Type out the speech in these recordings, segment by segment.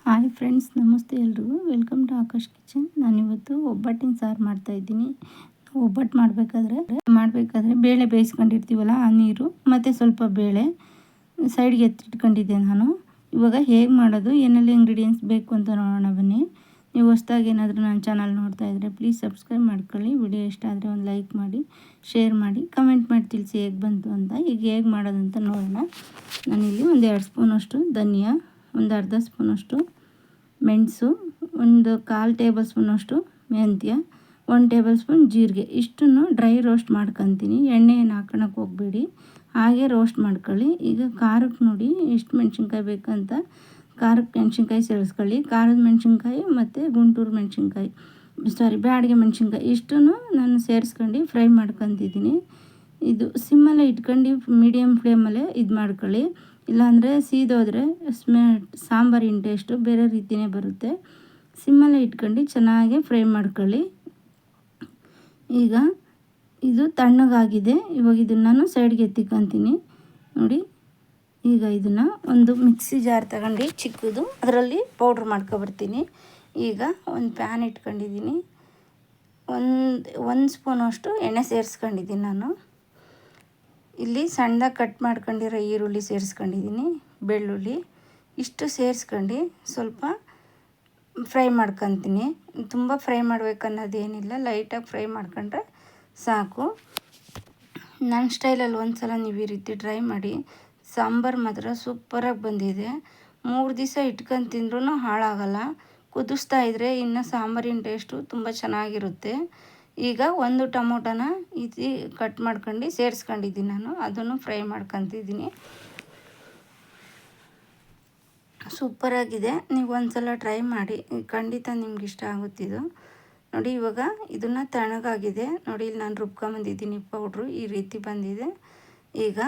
Hi friends, ನಮಸ್ತೆ ಎಲ್ರಿಗೂ. Welcome to Akash kitchen. ನಾನಿವತ್ತು ಒಬ್ಬಟ್ಟಿನ ಸಾರು ಮಾಡ್ತಾಯಿದ್ದೀನಿ. ಒಬ್ಬಟ್ಟು ಮಾಡಬೇಕಾದ್ರೆ ಬೇಳೆ ಬೇಯಿಸ್ಕೊಂಡಿರ್ತೀವಲ್ಲ, ಆ ನೀರು ಮತ್ತು ಸ್ವಲ್ಪ ಬೇಳೆ ಸೈಡ್ಗೆ ಎತ್ತಿಟ್ಕೊಂಡಿದ್ದೆ ನಾನು. ಇವಾಗ ಹೇಗೆ ಮಾಡೋದು, ಏನೆಲ್ಲ ಇಂಗ್ರೀಡಿಯೆಂಟ್ಸ್ ಬೇಕು ಅಂತ ನೋಡೋಣ ಬನ್ನಿ. ನೀವು ಹೊಸ್ದಾಗಿ ಏನಾದರೂ ನನ್ನ ಚಾನಲ್ ನೋಡ್ತಾ ಇದ್ದರೆ ಪ್ಲೀಸ್ ಸಬ್ಸ್ಕ್ರೈಬ್ ಮಾಡ್ಕೊಳ್ಳಿ. ವಿಡಿಯೋ ಇಷ್ಟ ಆದರೆ ಒಂದು ಲೈಕ್ ಮಾಡಿ, ಶೇರ್ ಮಾಡಿ, ಕಮೆಂಟ್ ಮಾಡಿ ತಿಳಿಸಿ ಹೇಗೆ ಬಂತು ಅಂತ. ಈಗ ಹೇಗೆ ಮಾಡೋದಂತ ನೋಡೋಣ. ನಾನಿಲ್ಲಿ ಒಂದು 2 ಸ್ಪೂನಷ್ಟು ಧನಿಯಾ, ಒಂದು ಅರ್ಧ ಸ್ಪೂನಷ್ಟು ಮೆಣಸು, ಒಂದು 1/4 ಟೇಬಲ್ ಸ್ಪೂನಷ್ಟು ಮೆಂತ್ಯ, 1 ಟೇಬಲ್ ಸ್ಪೂನ್ ಜೀರಿಗೆ, ಇಷ್ಟನ್ನು ಡ್ರೈ ರೋಸ್ಟ್ ಮಾಡ್ಕೊತೀನಿ. ಎಣ್ಣೆ ಏನು ಹಾಕೋಣಕ್ಕೆ ಹೋಗಬೇಡಿ, ಹಾಗೆ ರೋಸ್ಟ್ ಮಾಡ್ಕೊಳ್ಳಿ. ಈಗ ಖಾರಕ್ಕೆ ನೋಡಿ ಎಷ್ಟು ಮೆಣಸಿನ್ಕಾಯಿ ಬೇಕಂತ ಖಾರಕ್ಕೆ ಮೆಣಸಿನ್ಕಾಯಿ ಸೇರಿಸ್ಕೊಳ್ಳಿ. ಖಾರದ ಮೆಣಸಿನ್ಕಾಯಿ ಮತ್ತು ಗುಂಟೂರು ಮೆಣಸಿನ್ಕಾಯಿ, ಬ್ಯಾಡಿಗೆ ಮೆಣಸಿನ್ಕಾಯಿ ಇಷ್ಟನ್ನು ನಾನು ಸೇರಿಸ್ಕೊಂಡು ಫ್ರೈ ಮಾಡ್ಕೊತಿದ್ದೀನಿ. ಇದು ಸಿಮ್ಮಲ್ಲೇ ಇಟ್ಕೊಂಡು ಮೀಡಿಯಮ್ ಫ್ಲೇಮಲ್ಲೇ ಇದು ಮಾಡ್ಕೊಳ್ಳಿ. ಇಲ್ಲಾಂದರೆ ಸೀದೋದ್ರೆ ಸಾಂಬಾರಿನ ಟೇಸ್ಟು ಬೇರೆ ರೀತಿಯೇ ಬರುತ್ತೆ. ಸಿಮ್ಮಲ್ಲೇ ಇಟ್ಕೊಂಡು ಚೆನ್ನಾಗಿ ಫ್ರೈ ಮಾಡ್ಕೊಳ್ಳಿ. ಈಗ ಇದು ತಣ್ಣಗಾಗಿದೆ. ಇವಾಗ ಇದನ್ನು ನಾನು ಸೈಡ್ಗೆ ಎತ್ತಿಕೊತೀನಿ ನೋಡಿ. ಈಗ ಇದನ್ನು ಒಂದು ಮಿಕ್ಸಿ ಜಾರ್ ತಗೊಂಡು ಚಿಕ್ಕದು, ಅದರಲ್ಲಿ ಪೌಡ್ರ್ ಮಾಡ್ಕೊಬರ್ತೀನಿ. ಈಗ ಒಂದು ಪ್ಯಾನ್ ಇಟ್ಕೊಂಡಿದ್ದೀನಿ. ಒಂದು ಸ್ಪೂನಷ್ಟು ಎಣ್ಣೆ ಸೇರಿಸ್ಕೊಂಡಿದ್ದೀನಿ ನಾನು. ಇಲ್ಲಿ ಸಣ್ಣದಾಗಿ ಕಟ್ ಮಾಡ್ಕೊಂಡಿರೋ ಈರುಳ್ಳಿ ಸೇರಿಸ್ಕೊಂಡಿದ್ದೀನಿ, ಬೆಳ್ಳುಳ್ಳಿ ಇಷ್ಟು ಸೇರಿಸ್ಕೊಂಡು ಸ್ವಲ್ಪ ಫ್ರೈ ಮಾಡ್ಕೊತೀನಿ. ತುಂಬ ಫ್ರೈ ಮಾಡ್ಬೇಕನ್ನೋದೇನಿಲ್ಲ, ಲೈಟಾಗಿ ಫ್ರೈ ಮಾಡ್ಕೊಂಡ್ರೆ ಸಾಕು. ನನ್ನ ಸ್ಟೈಲಲ್ಲಿ ಒಂದು ಸಲ ನೀವು ಈ ರೀತಿ ಟ್ರೈ ಮಾಡಿ. ಸಾಂಬಾರು ಮಾತ್ರ ಸೂಪರಾಗಿ ಬಂದಿದೆ. 3 ದಿವಸ ಇಟ್ಕೊಂಡು ತಿಂದ್ರೂ ಹಾಳಾಗಲ್ಲ. ಕುದಿಸ್ತಾ ಇದ್ದರೆ ಇನ್ನು ಸಾಂಬಾರಿನ ಟೇಸ್ಟು ತುಂಬ ಚೆನ್ನಾಗಿರುತ್ತೆ. ಈಗ ಒಂದು ಟೊಮೊಟೊನ ಇದು ಕಟ್ ಮಾಡ್ಕೊಂಡು ಸೇರಿಸ್ಕೊಂಡಿದ್ದೀನಿ ನಾನು, ಅದನ್ನು ಫ್ರೈ ಮಾಡ್ಕೊತಿದ್ದೀನಿ. ಸೂಪರಾಗಿದೆ. ನೀವು ಒಂದು ಸಲ ಟ್ರೈ ಮಾಡಿ, ಖಂಡಿತ ನಿಮ್ಗೆ ಇಷ್ಟ ಆಗುತ್ತಿದ್ದು ನೋಡಿ. ಇವಾಗ ಇದನ್ನು ತಣ್ಣಗಾಗಿದೆ ನೋಡಿ. ಇಲ್ಲಿ ನಾನು ರುಬ್ಕೊಂಬಂದಿದ್ದೀನಿ ಪೌಡ್ರು, ಈ ರೀತಿ ಬಂದಿದೆ. ಈಗ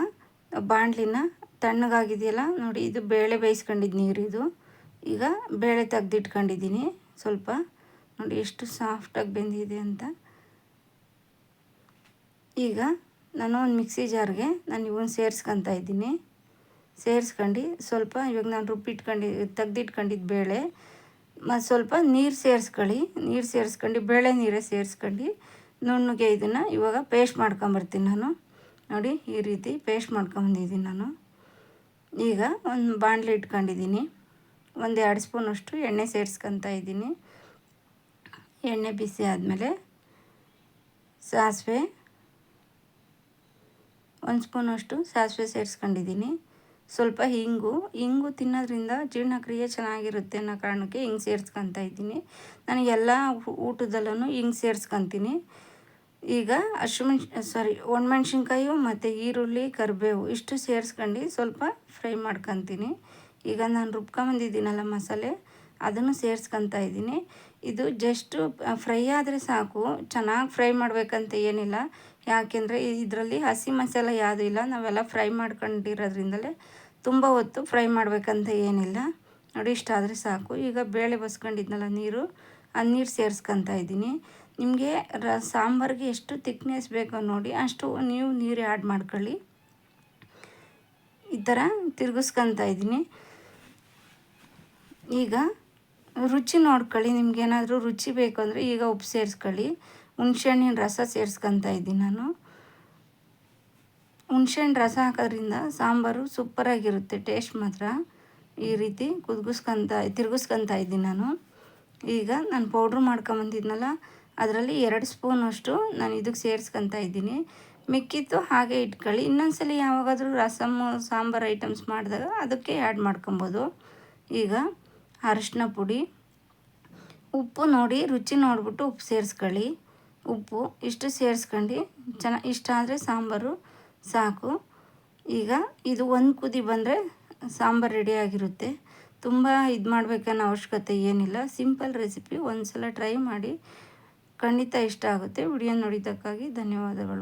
ಬಾಣಲಿನ ತಣ್ಣಗಾಗಿದೆಯಲ್ಲ ನೋಡಿ, ಇದು ಬೇಳೆ ಬೇಯಿಸ್ಕೊಂಡಿದ್ದು ನೀರಿದು. ಈಗ ಬೇಳೆ ತೆಗ್ದಿಟ್ಕೊಂಡಿದ್ದೀನಿ ಸ್ವಲ್ಪ. ನೋಡಿ ಎಷ್ಟು ಸಾಫ್ಟಾಗಿ ಬೆಂದಿದೆ ಅಂತ. ಈಗ ನಾನು ಒಂದು ಮಿಕ್ಸಿ ಜಾರ್ಗೆ ನಾನು ಇವನ್ನ ಸೇರಿಸ್ಕೊತಾ ಇದ್ದೀನಿ. ಸೇರಿಸ್ಕೊಂಡು ಸ್ವಲ್ಪ ಇವಾಗ ನಾನು ತೆಗ್ದಿಟ್ಕೊಂಡಿದ್ದು ಬೇಳೆ ಮತ್ತು ಸ್ವಲ್ಪ ನೀರು ಸೇರಿಸ್ಕೊಳ್ಳಿ. ನೀರು ಸೇರಿಸ್ಕೊಂಡು ಬೇಳೆ ನೀರೇ ಸೇರಿಸ್ಕೊಂಡು ನುಣ್ಣಗೆ ಇದನ್ನು ಇವಾಗ ಪೇಸ್ಟ್ ಮಾಡ್ಕೊಂಬರ್ತೀನಿ ನಾನು. ನೋಡಿ ಈ ರೀತಿ ಪೇಸ್ಟ್ ಮಾಡ್ಕೊಂಬಂದಿದ್ದೀನಿ ನಾನು. ಈಗ ಒಂದು ಬಾಣಲೆ ಇಟ್ಕೊಂಡಿದ್ದೀನಿ. ಒಂದು 2 ಸ್ಪೂನಷ್ಟು ಎಣ್ಣೆ ಸೇರಿಸ್ಕೊತಾ ಇದ್ದೀನಿ. ಎಣ್ಣೆ ಬಿಸಿ ಆದಮೇಲೆ ಸಾಸಿವೆ, 1 ಸ್ಪೂನಷ್ಟು ಸಾಸಿವೆ ಸೇರಿಸ್ಕೊಂಡಿದ್ದೀನಿ. ಸ್ವಲ್ಪ ಹಿಂಗು ತಿನ್ನೋದ್ರಿಂದ ಜೀರ್ಣಕ್ರಿಯೆ ಚೆನ್ನಾಗಿರುತ್ತೆ ಅನ್ನೋ ಕಾರಣಕ್ಕೆ ಹಿಂಗೆ ಸೇರಿಸ್ಕೊತಾ ಇದ್ದೀನಿ. ನಾನು ಎಲ್ಲ ಊಟದಲ್ಲೂ ಹಿಂಗೆ ಸೇರಿಸ್ಕೊತೀನಿ. ಈಗ ಒಣಮೆಣ್ಸಿನ್ಕಾಯಿ ಮತ್ತು ಈರುಳ್ಳಿ, ಕರಿಬೇವು ಇಷ್ಟು ಸೇರಿಸ್ಕೊಂಡು ಸ್ವಲ್ಪ ಫ್ರೈ ಮಾಡ್ಕೊತೀನಿ. ಈಗ ನಾನು ರುಬ್ಕೊಂಬಂದಿದ್ದೀನಲ್ಲ ಮಸಾಲೆ, ಅದನ್ನು ಸೇರಿಸ್ಕೊತಾ ಇದ್ದೀನಿ. ಇದು ಜಸ್ಟು ಫ್ರೈ ಆದರೆ ಸಾಕು, ಚೆನ್ನಾಗಿ ಫ್ರೈ ಮಾಡಬೇಕಂತ ಏನಿಲ್ಲ. ಯಾಕೆಂದರೆ ಇದರಲ್ಲಿ ಹಸಿ ಮಸಾಲೆ ಯಾವುದೂ ಇಲ್ಲ, ನಾವೆಲ್ಲ ಫ್ರೈ ಮಾಡ್ಕೊಂಡಿರೋದ್ರಿಂದಲೇ ತುಂಬ ಹೊತ್ತು ಫ್ರೈ ಮಾಡಬೇಕಂತ ಏನಿಲ್ಲ. ನೋಡಿ ಇಷ್ಟಾದರೆ ಸಾಕು. ಈಗ ಬೇಳೆ ಬಸ್ಕೊಂಡಿದ್ನಲ್ಲ ನೀರು, ಆ ನೀರು ಸೇರಿಸ್ಕೊತಾ ಇದ್ದೀನಿ. ನಿಮಗೆ ಸಾಂಬಾರಿಗೆ ಎಷ್ಟು ತಿಕ್ನೆಸ್ ಬೇಕೋ ನೋಡಿ ಅಷ್ಟು ನೀವು ನೀರು ಆ್ಯಡ್ ಮಾಡ್ಕೊಳ್ಳಿ. ಈ ಥರ ತಿರುಗಿಸ್ಕೊತಾ ಇದ್ದೀನಿ. ಈಗ ರುಚಿ ನೋಡ್ಕೊಳ್ಳಿ. ನಿಮ್ಗೇನಾದರೂ ರುಚಿ ಬೇಕು ಅಂದರೆ ಈಗ ಉಪ್ಪು ಸೇರಿಸ್ಕೊಳ್ಳಿ. ಹುಣ್ಸೆಹಣ್ಣಿನ ರಸ ಸೇರಿಸ್ಕೊತಾ ಇದ್ದೀನಿ ನಾನು. ಹುಣ್ಸೆಹಣ್ಣು ರಸ ಸಾಂಬಾರು ಸೂಪರಾಗಿರುತ್ತೆ, ಟೇಸ್ಟ್ ಮಾತ್ರ. ಈ ರೀತಿ ತಿರುಗಿಸ್ಕೊತಾ ಇದ್ದೀನಿ ನಾನು. ಈಗ ನಾನು ಪೌಡ್ರ್ ಮಾಡ್ಕೊಂಬಂದಿದ್ನಲ್ಲ, ಅದರಲ್ಲಿ 2 ಸ್ಪೂನಷ್ಟು ನಾನು ಇದಕ್ಕೆ ಸೇರಿಸ್ಕೊತಾ ಇದ್ದೀನಿ. ಮಿಕ್ಕಿತ್ತು ಹಾಗೆ ಇಟ್ಕೊಳ್ಳಿ. ಇನ್ನೊಂದ್ಸಲ ಯಾವಾಗಾದರೂ ರಸಮ್ಮು ಸಾಂಬಾರು ಐಟಮ್ಸ್ ಮಾಡಿದಾಗ ಅದಕ್ಕೆ ಆ್ಯಡ್ ಮಾಡ್ಕೊಬೋದು. ಈಗ ಅರಿಶಿನ ಪುಡಿ, ಉಪ್ಪು ನೋಡಿ ರುಚಿ ನೋಡಿಬಿಟ್ಟು ಉಪ್ಪು ಸೇರಿಸ್ಕೊಳ್ಳಿ. ಉಪ್ಪು ಇಷ್ಟು ಸೇರಿಸ್ಕೊಂಡು ಇಷ್ಟ ಆದರೆ ಸಾಂಬಾರು ಸಾಕು. ಈಗ ಇದು ಒಂದು ಕುದಿ ಬಂದರೆ ಸಾಂಬಾರು ರೆಡಿಯಾಗಿರುತ್ತೆ. ತುಂಬ ಇದು ಮಾಡಬೇಕನ್ನೋ ಅವಶ್ಯಕತೆ ಏನಿಲ್ಲ. Simple recipe. ಒಂದು ಸಲ ಟ್ರೈ ಮಾಡಿ, ಖಂಡಿತ ಇಷ್ಟ ಆಗುತ್ತೆ. ವಿಡಿಯೋ ನೋಡಿದ್ದಕ್ಕಾಗಿ ಧನ್ಯವಾದಗಳು.